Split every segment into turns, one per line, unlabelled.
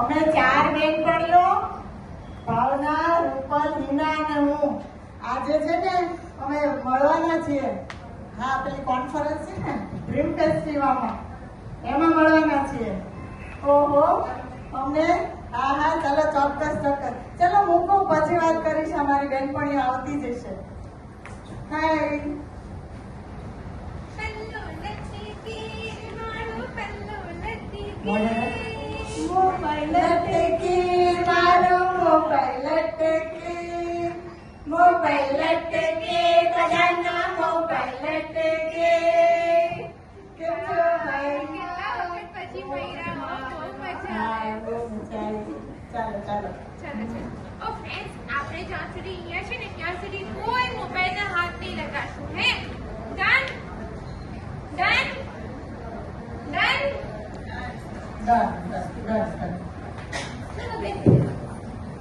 અમે 4 બેનપણીઓ ભાવના, રૂપલ, હિના અને હું આજે છે ને અમે મળવાના છીએ. હા, પેલી કોન્ફરન્સ છે ને ડ્રીમ ફેસ્ટિવલમાં, એમાં મળવાના છીએ. ઓહો, અમને હા હા, ચાલો ચોક્કસ ચોક્કસ. ચલો મૂકો, પછી વાત કરીશ. અમારી બેનપણીઓ આવતી જશે. હાય. મોબાઈલ લટકી મારો મોબાઈલ લટકી, મોબાઈલ લટકી બધાના મોબાઈલ લટકી. કેમ છો ભાઈ?
પછી મહિના બહુ મજા
હા, બહુ મજા આવી. ચાલો ચાલો.
ઓ ફ્રેન્ડ્સ, આપણે જ્યાં સુધી અહીંયા છે ને ત્યાં સુધી કોઈ મોબાઈલના હાથ નહીં લગાડશું. હે ડન ડન ડન.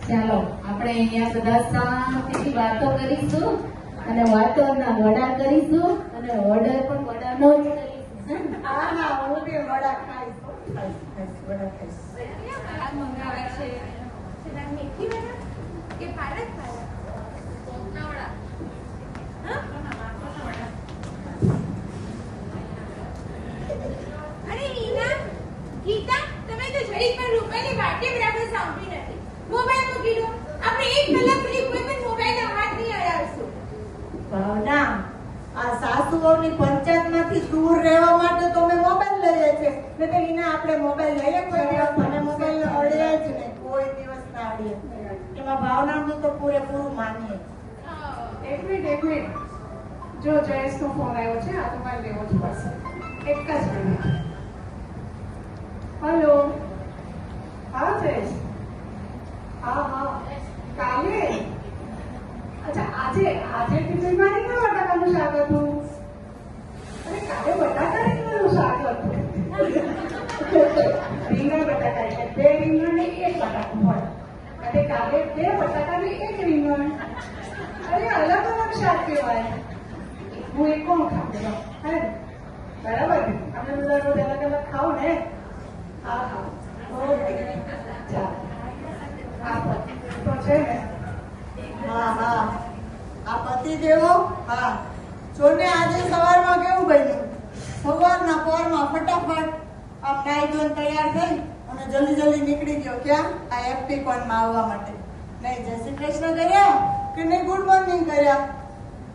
ચાલો આપણે અહીંયા બધા શાંતિથી વાતો કરીશું અને વાતોના વડા કરીશું અને ઓર્ડર પણ વડાનો જ કરીશું.
હા હા, હું બી વડા ખાઈશ. વડા ખાઈશ.
કયા મંગાવે છે? સેના મેથી વડા કે પાલક વડા? કોકના વડા? હા, અરે હીના, ગીતા, તમે તો જરી પણ રૂપાની વાટે બરાબર સાંભળી નથી. મોબાઈલ મૂકી દો. આપણે 1 કલાક સુધી કોઈ પણ મોબાઈલના હાથ નહીં અડાડશું.
ભાવના, આ સાસુઓની પંચાયતમાંથી દૂર રહેવા માટે તો અમે મોબાઈલ લઈએ છીએ. ને તો એના આપણે મોબાઈલ લઈએ કોઈ દિવસ અને મોબાઈલ અડે જ નહીં, કોઈ દિવસ ના અડીએ. એમાં ભાવનાનું તો પૂરેપૂરું માનીએ.
એક મિનિટ. જો જયેશનો ફોન આવ્યો છે, આ તો મારે લેવો જ પડશે. એક જ મિનિટ. હલો. હા જયેશ. હા હા, કાલે? અચ્છા, આજે ટિફિનમાં રીંગણ બટાકાનું શાક હતું. અરે કાલે બટાકા રીંગણનું શાક હતું. રીંગણ બટાકા એટલે 2 રીંગણ ને 1 બટાકું હોય. અને કાલે 2 બટાકા ને 1 રીંગણ. અરે અલગ અલગ શાક કહેવાય. હું એક કોણ ખાઉં? હે બરાબર ને? આપણે બધા રોજ અલગ અલગ ખાવ ને. હા હા, ઓકે, ચાલો. આ તો છે ને.
હા હા, આ પતિદેવો. હા, જોને આજે સવારમાં કેવું બન્યું. સવારના પોરમાં ફટાફટ આમ નાઈ ધોઈને તૈયાર થઈ અને જલ્દી જલ્દી નીકળી ગયો. ક્યાં? આ એફપી કોનમાં આવવા માટે. નહીં જય શ્રી કૃષ્ણ કર્યા કે નહીં ગુડ મોર્નિંગ કર્યા.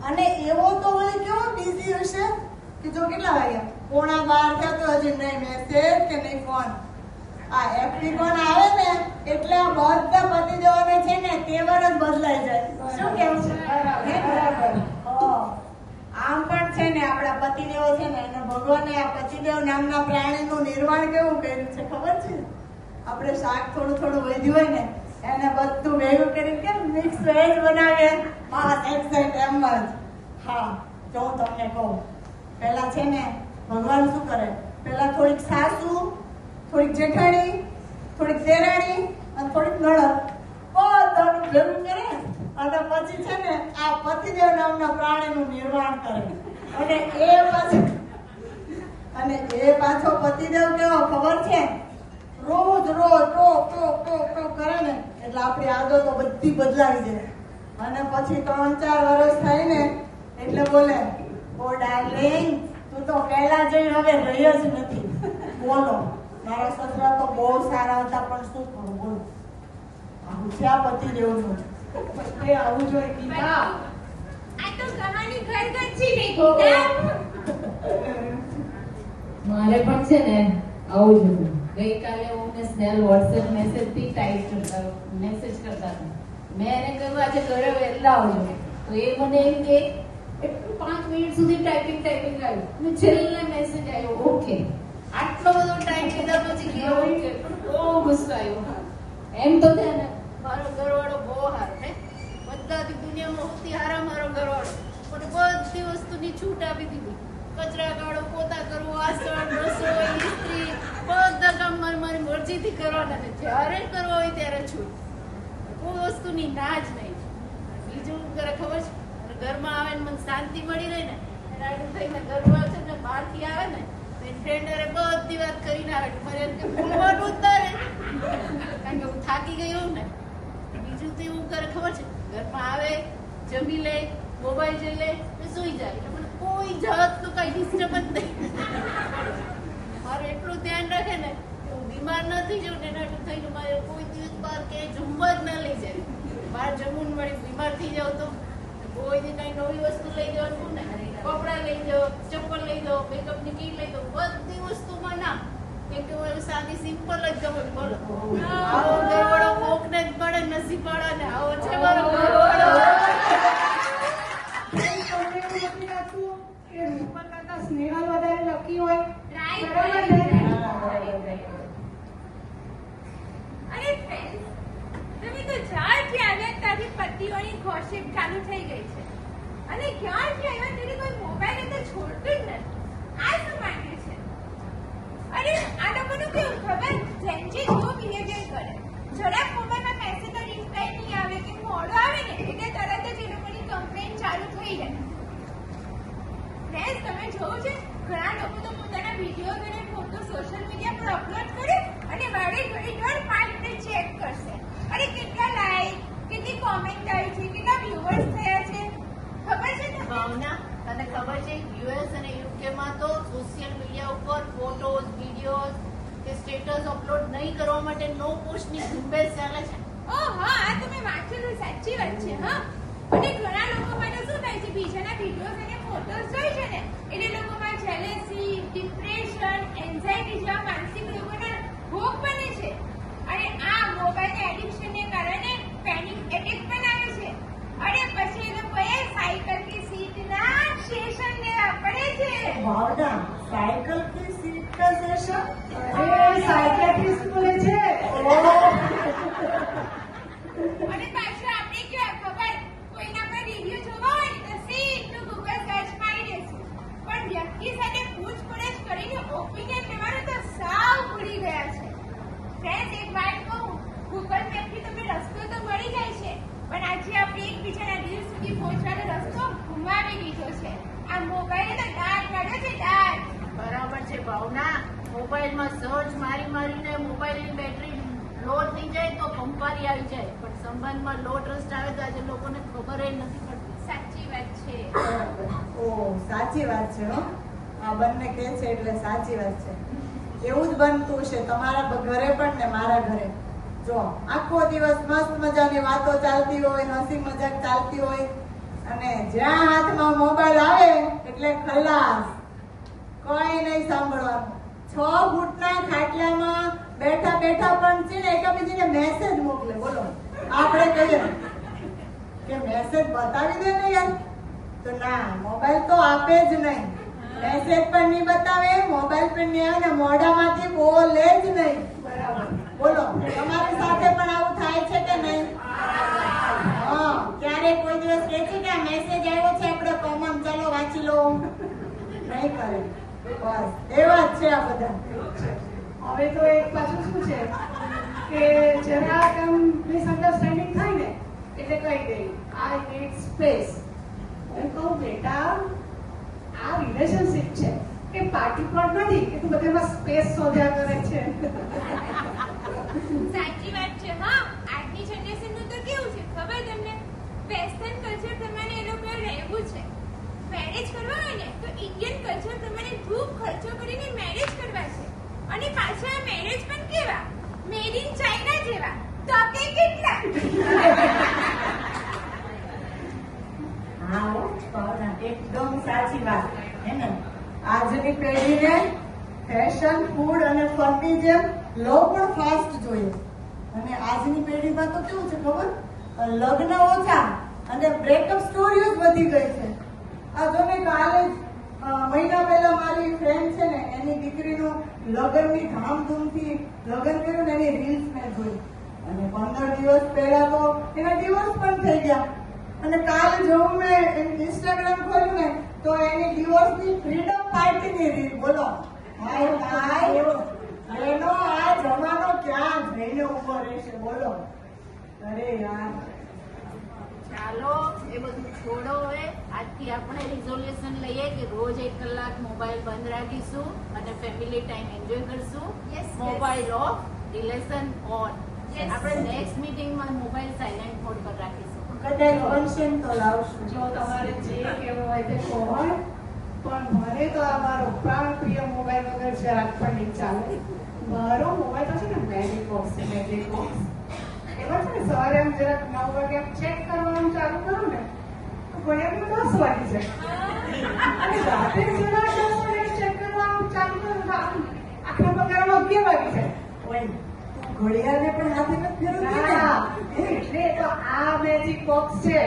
અને એવો તો ઓલી કેવો બિઝી હશે કે જો કેટલા વાગ્યા, 11:15 થયા તો હજી નહીં મેસેજ કે નહીં ફોન. આ એફપી કોન આવે ને એટલે આ બધા પતિદેવોને છે ને તેવર જ બદલાઈ જાય. શું કેવું છે? બરાબર. આમ પણ છે ને આપણા પતિદેવો છે ને એને ભગવાને આ પતિદેવ નામના પ્રાણીનું નિર્માણ કેવું કર્યું છે ખબર છે? આપણે શાક થોડું થોડું વધ્યું હોય ને એને બધું ભેગું કરીને કેમ મિક્સ વેજ બનાવીએ. બસ એક્ઝેક્ટ એમ જ. હા, જો હું તમને કહું, પહેલા છે ને ભગવાન શું કરે, પહેલા થોડીક સાસુ, થોડીક જેઠાણી, થોડીક દેરાણી અને થોડીક નણંદ બધાનું ભેગું કરે અને પછી છે ને આ પતિદેવ નામના પ્રાણીનું નિર્માણ કરે. અને એ પાછો પતિદેવ કેવો ખબર છે? રોજ રોજ ટોક ટોક ટોક ટોક કરે ને એટલે આપણી આદતો બધી બદલાવી દે. અને પછી 3-4 વર્ષ થાય ને એટલે બોલે, ઓ ડાર્લિંગ, તું તો પહેલા જેવી હવે રહી જ નથી. બોલો, મારા સસરા તો બહુ સારા હતા પણ શું કરું, બોલો. આવું છે આ પતિદેવનું.
એ આવું જોઈએ ગીતા.
આ તો કહાની ઘર ઘર છે ને ગીતા.
મારે પણ છે ને આવું જ હતું. ગઈકાલે હું ને સ્નેલ વોટ્સએપ મેસેજ કરતા હતા. મેં એને કહ્યું આજે ઘરે વહેલા આવજો. તો એ મને એમ કે એટલું 5 મિનિટ સુધી ટાઈપિંગ આવ્યું. અને છેલ્લે મેસેજ આવ્યો ઓકે. આટલો બધો ટાઈમ લીધા પછી કે ઓકે, બહુ ગુસ્સો આવ્યો. એમ તો છે ને મારો ઘરવાળો બહુ સારો ને, બધાથી દુનિયામાં સૌથી સારા મારો ઘરવાળો. પણ બધી વસ્તુની છૂટ આપી દીધી. કચરા કાઢો, પોતા કરવો, વાસણ, રસોઈ, ઇસ્ત્રી, બધા કામ મારી મરજીથી કરવાના ને જ્યારે કરવા હોય ત્યારે છૂટ. કોઈ વસ્તુની ના જ નહીં. બીજું કરે ખબર છે, ઘરમાં આવે ને મને શાંતિ મળી રહે ને રાડું થઈને ઘરમાં છે ને બહારથી આવે ને ફ્રેન્ડરે બધી વાત કરીને આવે મારે એમ કે બોલવાનું જ તારે થાકી ગઈ હોઉં ને બીજું તો એવું કરે ખબર છે, ઘરમાં આવે, જમી લે, મોબાઈલ જોઈ લે ને સુઈ જાય. એટલે મને કોઈ જાતનું કઈ ડિસ્ટર્બન્સ નહીં. મારે એટલું ધ્યાન રાખે ને કે હું બીમાર ન થઈ જાઉં ને એના થઈને મારે કોઈ દિવસ બહાર ક્યાંય જમવા જ ના લઈ જાય. બહાર જમવું ને વળી બીમાર થઈ જાવ તો કોઈ દી કઈ નવી વસ્તુ લઈ જવાનું ને, કપડા લઈ જાઓ, ચપ્પલ લઈ જાઓ, મેકઅપ ની કીટ લઈ જાઓ, બધી વસ્તુમાં ના. કેમ કે મને સાદી સિમ્પલ જ ગમે. બોલો આવો ઘરવાળો કોકને જ મળે, નસીબ વાળા ને આવો છે મારો ઘરવાળો.
તમને એવું નથી લાગતું કે રૂપા કરતા સ્નેહલ વધારે લકી હોય?
Right.
બરાબર ને?
અરે friends, તમે તો જ્યારથી આવ્યા ત્યાંથી પતિઓની gossip ચાલુ થઈ ગઈ છે. અને ક્યારથી આવ્યા ત્યારે કોઈ મોબાઈલ તો છોડતું જ નથી. આ શું માંગે છે? અરે આ લોકોનું કેવું ખબર? જેમ જે જો બિહેવિયર કરે. જરાક મોબાઈલમાં મેસેજ તો રિપ્લાય નહીં આવે કે મોડો આવે ને એટલે તરત જ એ લોકોની કમ્પ્લેન ચાલુ થઈ જાય. ફ્રેન્ડ્સ, તમે જોયું છે ઘણા લોકો તો પોતાના વિડીયો અને ફોટો સોશિયલ મીડિયા પર અપલોડ કરે અને વારે ઘડી દર 5 મિનિટ ચેક કરશે. અરે કેટલા લાઈક, કેટલી કોમેન્ટ આવી છે, કેટલા વ્યુઅર્સ થયા છે ખબર છે તમને?
ભાવના, તને ખબર છે યુએસ અને યુકે માં તો સોશિયલ મીડિયા ઉપર ફોટોઝ, વિડીયોઝ કે સ્ટેટસ અપલોડ નહીં કરવા માટે નો પોસ્ટ ની ઝુંબેશ ચાલે છે.
ઓહ હા, આ તો મેં વાંચેલું, સાચી વાત છે. હા, અને ઘણા લોકો માટે શું થાય છે, બીજાના વિડીયોઝ અને ફોટોઝ જોઈ છે ને એટલે લોકોમાં જેલેસી, ડિપ્રેશન, એન્ઝાયટી જેવા માનસિક રોગોના ભોગ બને છે. અને આ મોબાઈલ એડિક્શનને કારણે પેનિક એટેક પણ આવે છે. અને પછી એ લોકોએ સાયકલ की सीट ના સેશન લેવા પડે છે.
ભાવના, સાયકલ की सीट का सेशन?
અરે સાયકેટ્રિસ્ટ બોલે છે.
અને પાછું આપણે કેવા ખબર, કોઈના પર રિવ્યુ જોવા હોય ને તો સીધું ગૂગલ સર્ચ મારી દેશું. પણ વ્યક્તિ સાથે પૂછપરછ કરીને ઓપિનિયન લેવાનું તો સાવ ભૂલી ગયા છે. ફ્રેન્ડ્સ, એક વાત કહું, ગૂગલ મેપથી તમને રસ્તો તો મળી જાય છે, પણ આજે આપણે એકબીજાના દિલ સુધી પહોંચવાનો રસ્તો ગુમાવી દીધો છે. આ મોબાઈલે તો દાંત કાઢ્યો છે, દાંત.
બરાબર છે ભાવના. મોબાઈલમાં સર્ચ મારી મારીને મોબાઈલની બેટરી લો થઈ જાય તો કંપારી આવી જાય, પણ સંબંધમાં લો ટ્રસ્ટ આવે તો આજે લોકોને ખબર નથી પડતી.
સાચી વાત છે.
ઓ, સાચી વાત છે હો. આ બંને કહે છે એટલે સાચી વાત છે. એવું જ બનતું છે તમારા ઘરે પણ ને મારા ઘરે. જો આખો દિવસ મસ્ત મજાની વાતો ચાલતી હોય, હસી મજાક ચાલતી હોય, અને જ્યાં હાથમાં મોબાઈલ આવે એટલે ખલાસ, કોઈ નહીં સાંભળવાનું. 6 ફૂટના ખાટલામાં બેઠા બેઠા પણ છે ને એકબીજાને મેસેજ મોકલે. બોલો, આપણે કહીએ કે મેસેજ બતાવી દે ને યાર, તો ના, મોબાઈલ તો આપે જ નહીં. મેસેજ પણ નહીં બતાવે, મોબાઈલ પણ નહીં આવે ને મોઢામાંથી બોલે જ નહીં.
બરાબર.
બોલો, તમારી સાથે પણ આવું થાય છે કે નહીં? હા, ક્યારેક કોઈ દિવસ કહે છે કે આ મેસેજ આવ્યો છે આપણે કોમન, ચાલો વાંચી લો? નહીં કરે. બસ એવા જ છે આ બધા.
હવે તો એક પાછું શું છે કે જરાક આમ મિસઅન્ડરસ્ટેન્ડિંગ થાય ને એટલે કહી દે આઈ નીડ સ્પેસ. હું કહું બેટા, આ રિલેશનશિપ છે કે પાર્ટી પ્લોટ નથી કે તું બધામાં સ્પેસ શોધ્યા કરે છે.
સાચી વાત છે. હા, આજની જનરેશનનું તો કેવું છે ખબર તમને? વેસ્ટર્ન કલ્ચર પ્રમાણે એ લોકોએ રહેવું છે. મેરેજ કરવા હોય ને તો ઇન્ડિયન કલ્ચર પ્રમાણે ખૂબ ખર્ચો કરીને મેરેજ કરવા છે. અને પાછા મેરેજ પણ કેવા, મેડ ઇન ચાઇના જેવા. તો કે કેટલા?
હા હો, ભાવના, એકદમ સાચી વાત. હે ને, આજની પેઢીને ફેશન, ફૂડ અને ફનની જેમ લો પણ ફાસ્ટ જોઈએ. અને આજની પેઢીમાં તો કેવું છે ખબર, લગ્ન ઓછા અને બ્રેકઅપ સ્ટોરીઓ જ વધી ગઈ છે. આ જો ને કાલે જ મહિના પહેલા મારી ફ્રેન્ડ છે ને, એની દીકરીનું લગ્નની ધામધૂમથી લગ્ન કર્યું ને એની રીલ્સ મેં જોઈ, અને 15 દિવસ પહેલા તો એના ડિવોર્સ પણ થઈ ગયા. અને કાલે જોઉં મેં ઇન્સ્ટાગ્રામ ખોલ્યું ને તો એની ડિવોર્સની ફ્રીડમ પાર્ટીની રીલ. બોલો, હાય હાય, એનો આ જમાનો ક્યાં જઈને ઉભો રહેશે? બોલો, અરે યાર.
ચાલો એ બધું છોડો. હવે આજથી આપણે રિઝોલ્યુશન લઈએ કે રોજ 1 કલાક મોબાઈલ બંધ રાખીશું અને ફેમિલી ટાઈમ એન્જોય કરશું.
Yes, yes.
Mobile of, relation on.
Yes.
આપણે નેક્સ્ટ મીટિંગમાં મોબાઈલ સાયલેન્ટ મોડ પર રાખીશું.
કદાચ બનશે ને તો લાવશું.
જો તમારે જે કેવું હોય તે કહો હોય. પણ મને તો આ મારો પ્રાણ પ્રિય મોબાઈલ વગર જરાક પણ નહીં ચાલે. મારો મોબાઈલ તો છે ને મેજિક બોક્સ છે, મેજિક બોક્સ. એમાં છે ને સવારે આમ જરાક 9 વાગે ચેક કરવાનું ચાલુ કરું ને તો ઘડિયાળમાં 10 વાગી જાય. અને રાતે જરાક 10 વાગે ચેક કરવાનું ચાલુ કરું તો આખા પગારમાં 11 વાગી જાય.
ઓય, તું ઘડિયાળને પણ હાથે નથી ફેરવતી ને?
ના, એટલે તો આ મેજિક બોક્સ છે.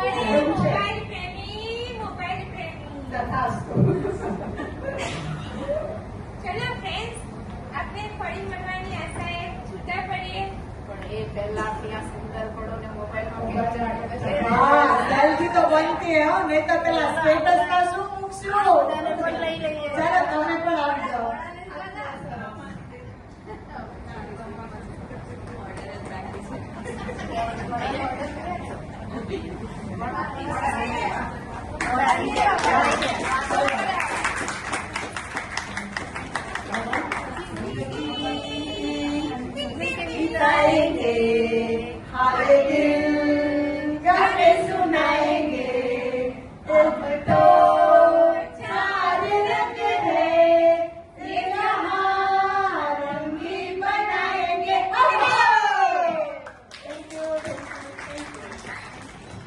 અરે
એવું છે.
મોબાઈલ પ્રેમી, મોબાઈલ પ્રેમી.
તથાસ્તુ.
ચલો ફ્રેન્ડ્સ, આપણે ફરી મળવાની આશાએ છૂટા પડીએ.
પણ એ પહેલા ત્યાં સુંદર પડો ને મોબાઈલમાં
હા, જલ્દી તો બનતી હો, નહીં તો પેલા સ્ટેટસમાં શું મૂકશું?
બધાને પણ લઈ લઈએ.
ચાલો તમે પણ આવજો.